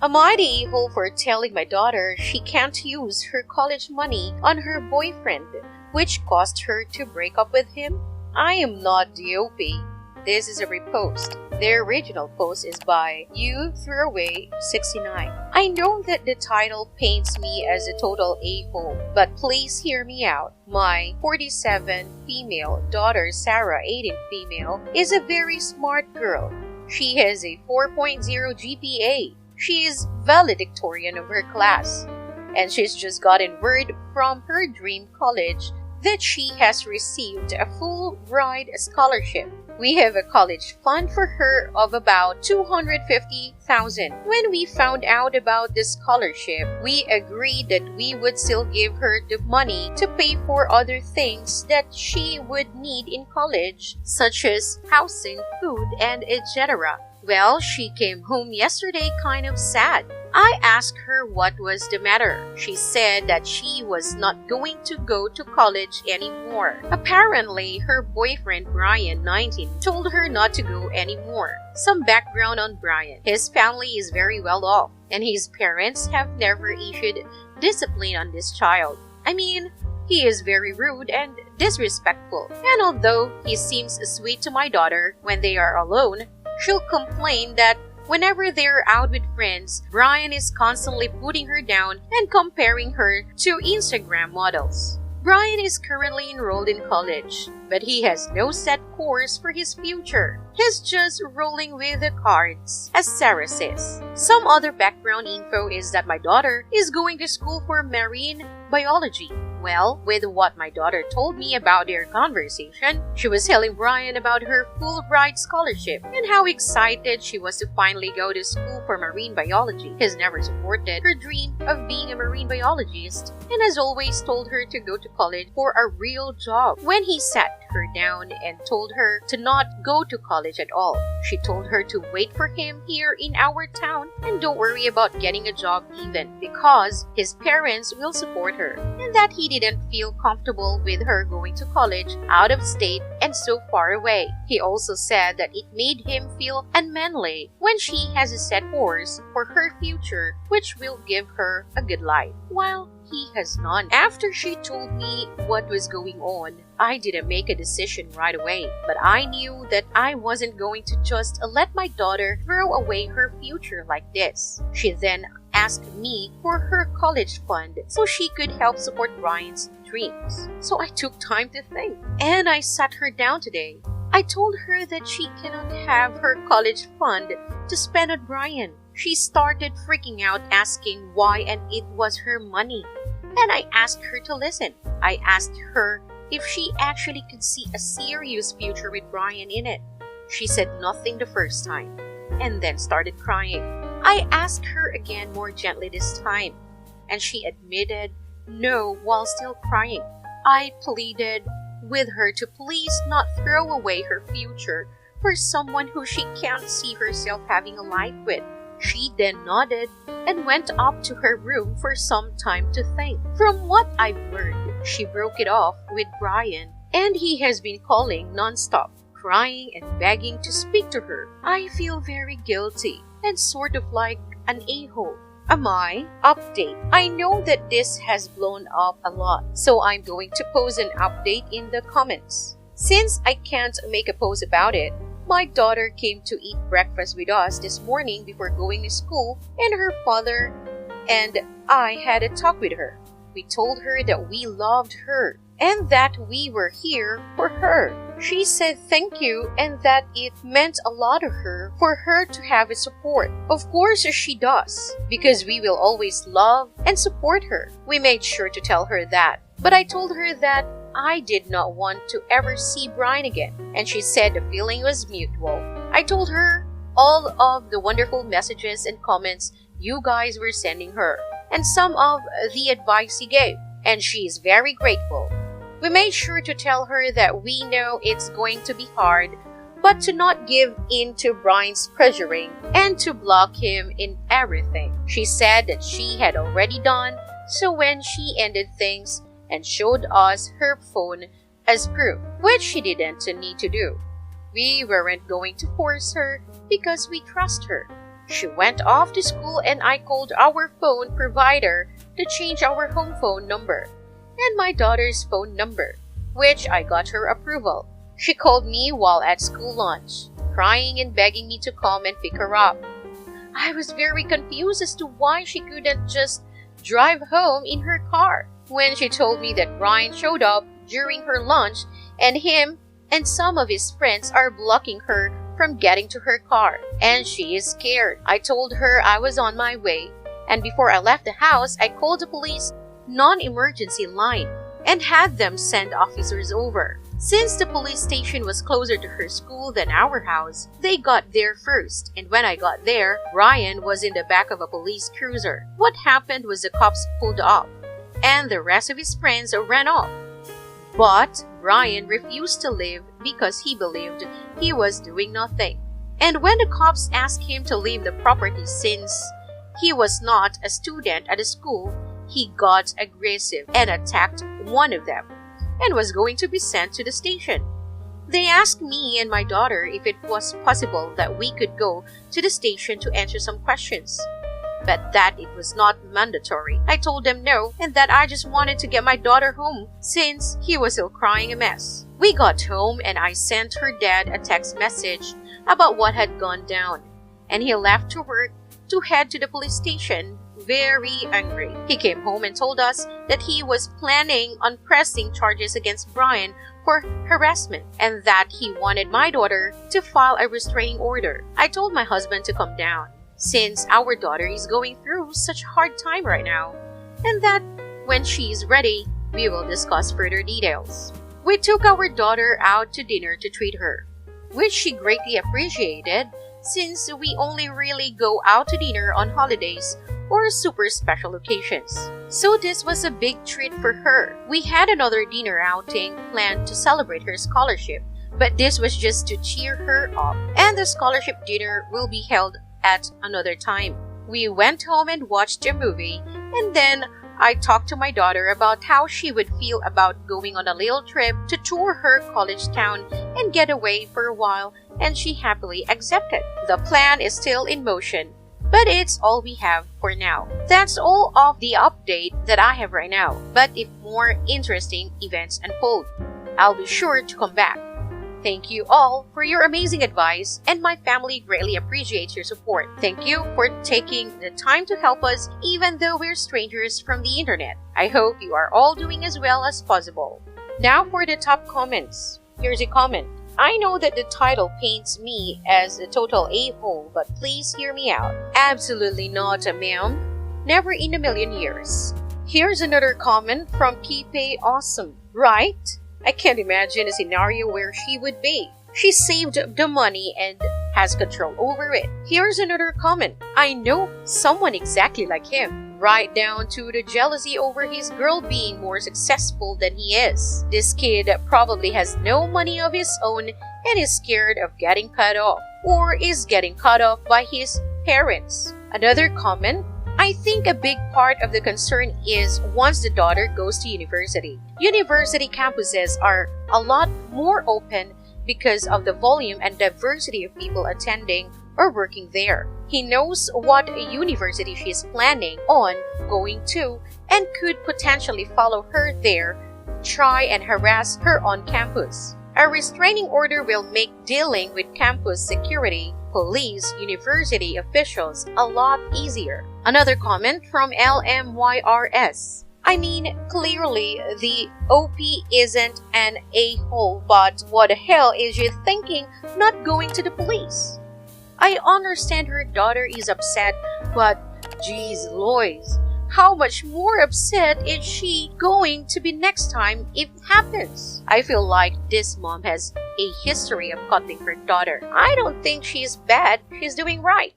Am I the a-hole for telling my daughter she can't use her college money on her boyfriend, which caused her to break up with him? I am not the OP. This is a repost. The original post is by You Throwaway 69. I know that the title paints me as a total a-hole, but please hear me out. My 47 female daughter Sarah, 18 female, is a very smart girl. She has a 4.0 GPA. She is valedictorian of her class, and she's just gotten word from her dream college that she has received a full ride scholarship. We have a college fund for her of about $250,000. When we found out about the scholarship, we agreed that we would still give her the money to pay for other things that she would need in college, such as housing, food, and etc. Well, she came home yesterday kind of sad. I asked her what was the matter. She said that she was not going to go to college anymore. Apparently, her boyfriend Brian, 19, told her not to go anymore. Some background on Brian. His family is very well off, and his parents have never issued discipline on this child. I mean, he is very rude and disrespectful. And although he seems sweet to my daughter when they are alone, she'll complain that whenever they're out with friends, Brian is constantly putting her down and comparing her to Instagram models. Brian is currently enrolled in college, but he has no set course for his future. He's just rolling with the cards, as Sarah says. Some other background info is that my daughter is going to school for marine biology. Well, with what my daughter told me about their conversation, she was telling Brian about her Fulbright scholarship and how excited she was to finally go to school for marine biology. He has never supported her dream of being a marine biologist and has always told her to go to college for a real job. When he sat her down and told her to not go to college at all, she told her to wait for him here in our town and don't worry about getting a job even, because his parents will support her, and that he didn't feel comfortable with her going to college out of state and so far away. He also said that it made him feel unmanly when she has a set course for her future which will give her a good life, while he has none. After she told me what was going on, I didn't make a decision right away, but I knew that I wasn't going to just let my daughter throw away her future like this. She then asked me for her college fund so she could help support Brian's dreams. So I took time to think, and I sat her down today. I told her that she cannot have her college fund to spend on Brian. She started freaking out, asking why, and it was her money. And I asked her to listen. I asked her if she actually could see a serious future with Brian in it. She said nothing the first time, and then started crying. I asked her again more gently this time, and she admitted no while still crying. I pleaded with her to please not throw away her future for someone who she can't see herself having a life with. She then nodded and went up to her room for some time to think. From what I've learned, she broke it off with Brian, and he has been calling nonstop, crying and begging to speak to her. I feel very guilty and sort of like an a-hole. Am I? Update. I know that this has blown up a lot, so I'm going to post an update in the comments. Since I can't make a post about it, my daughter came to eat breakfast with us this morning before going to school, and her father and I had a talk with her. We told her that we loved her and that we were here for her. She said thank you and that it meant a lot to her for her to have a support. Of course she does, because we will always love and support her. We made sure to tell her that. But I told her that I did not want to ever see Brian again, and she said the feeling was mutual. I told her all of the wonderful messages and comments you guys were sending her, and some of the advice he gave, and she is very grateful. We made sure to tell her that we know it's going to be hard, but to not give in to Brian's pressuring and to block him in everything. She said that she had already done so when she ended things and showed us her phone as proof, which she didn't need to do. We weren't going to force her because we trust her. She went off to school and I called our phone provider to change our home phone number and my daughter's phone number, which I got her approval. She called me while at school lunch, crying and begging me to come and pick her up. I was very confused as to why she couldn't just drive home in her car. When she told me that Brian showed up during her lunch and him and some of his friends are blocking her from getting to her car, and she is scared. I told her I was on my way, and before I left the house, I called the police non-emergency line and had them send officers over. Since the police station was closer to her school than our house, they got there first, and when I got there, Brian was in the back of a police cruiser. What happened was the cops pulled up, and the rest of his friends ran off. But Brian refused to leave because he believed he was doing nothing. And when the cops asked him to leave the property since he was not a student at the school, he got aggressive and attacked one of them and was going to be sent to the station. They asked me and my daughter if it was possible that we could go to the station to answer some questions, but that it was not mandatory. I told them no, and that I just wanted to get my daughter home since he was still crying a mess. We got home and I sent her dad a text message about what had gone down, and he left to work to head to the police station very angry. He came home and told us that he was planning on pressing charges against Brian for harassment and that he wanted my daughter to file a restraining order. I told my husband to come down since our daughter is going through such a hard time right now, and that when she is ready, we will discuss further details. We took our daughter out to dinner to treat her, which she greatly appreciated since we only really go out to dinner on holidays or super special occasions. So this was a big treat for her. We had another dinner outing planned to celebrate her scholarship, but this was just to cheer her up, and the scholarship dinner will be held at another time. We went home and watched a movie, and then I talked to my daughter about how she would feel about going on a little trip to tour her college town and get away for a while, and she happily accepted. The plan is still in motion, but it's all we have for now. That's all of the update that I have right now, but if more interesting events unfold, I'll be sure to come back. Thank you all for your amazing advice, and my family greatly appreciates your support. Thank you for taking the time to help us even though we're strangers from the internet. I hope you are all doing as well as possible. Now for the top comments. Here's a comment. I know that the title paints me as a total a-hole, but please hear me out. Absolutely not, ma'am. Never in a million years. Here's another comment from Kipe Awesome. Right? I can't imagine a scenario where she would be. She saved the money and has control over it. Here's another comment. I know someone exactly like him. Right down to the jealousy over his girl being more successful than he is. This kid probably has no money of his own and is scared of getting cut off, or is getting cut off by his parents. Another comment. I think a big part of the concern is once the daughter goes to university. University campuses are a lot more open because of the volume and diversity of people attending or working there. He knows what university she is planning on going to and could potentially follow her there, try and harass her on campus. A restraining order will make dealing with campus security, police, university officials a lot easier. Another comment from LMYRS. I mean, clearly the OP isn't an a-hole, but what the hell is she thinking not going to the police? I understand her daughter is upset, but geez Lois, how much more upset is she going to be next time it happens? I feel like this mom has a history of cuddling her daughter. I don't think she's bad, she's doing right.